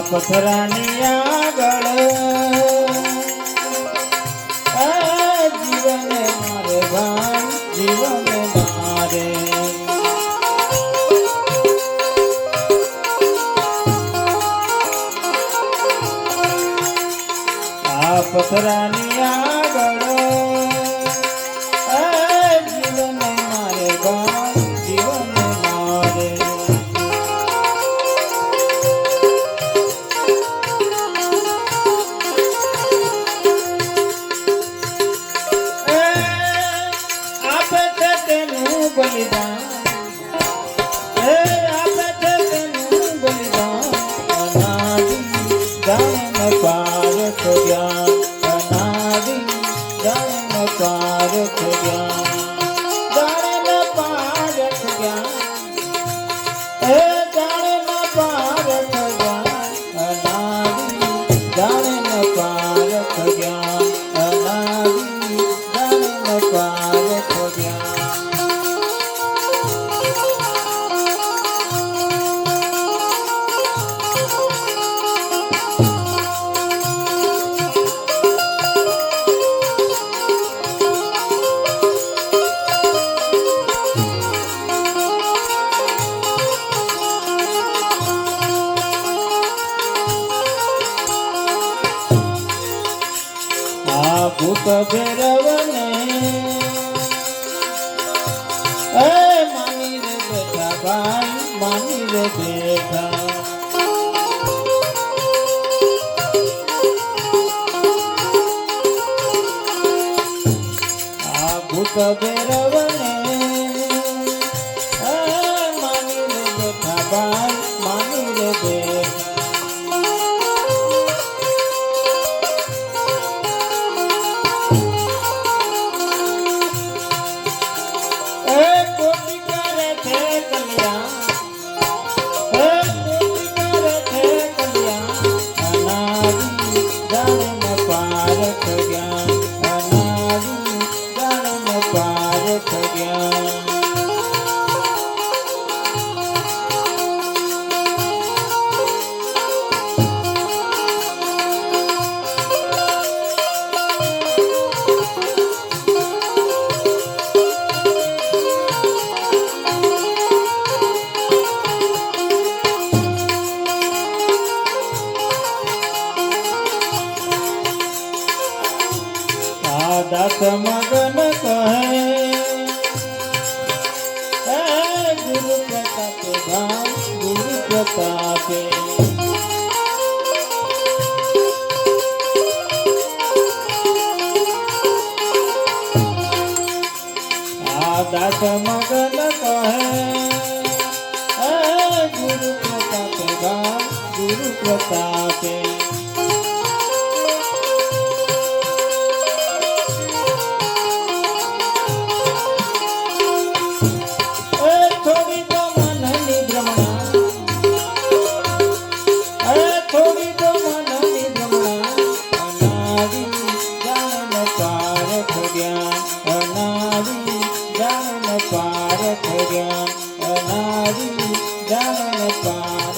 પથરાની આગળ જીવન મારે ભાઈ જીવન મારે આ પથરાની આગળ જીવન મારે ભાઈ જીવન મારે બલિદાન આપે છે તેનું બલિદાન અનાદિ જાણે પારખ જ્ઞાન અનાદિ જાણે પારખ જ્ઞાન જાણે પારખ જ્ઞાન જાણે પારખ જ્ઞાન અનાદિ જાણે પારખ જ્ઞાન અનાદિ જાણે પારખ જ્ઞાન ભૂત ભેરવને માની રે બેઠા ભાઈ માની રે બેઠા આ ભૂત ભેરવને માની રે બેઠા ભાઈ માની રે બેઠા દાસ મગન કહે ગુરુ પ્રતાપે ભાઈ ગુરુ પ્રતાપે આ દાસ મગન કહે ગુરુ પ્રતાપે ભાઈ ગુરુ પ્રતાપે પારખ જ્ઞાન અનાદિ જાણ પાર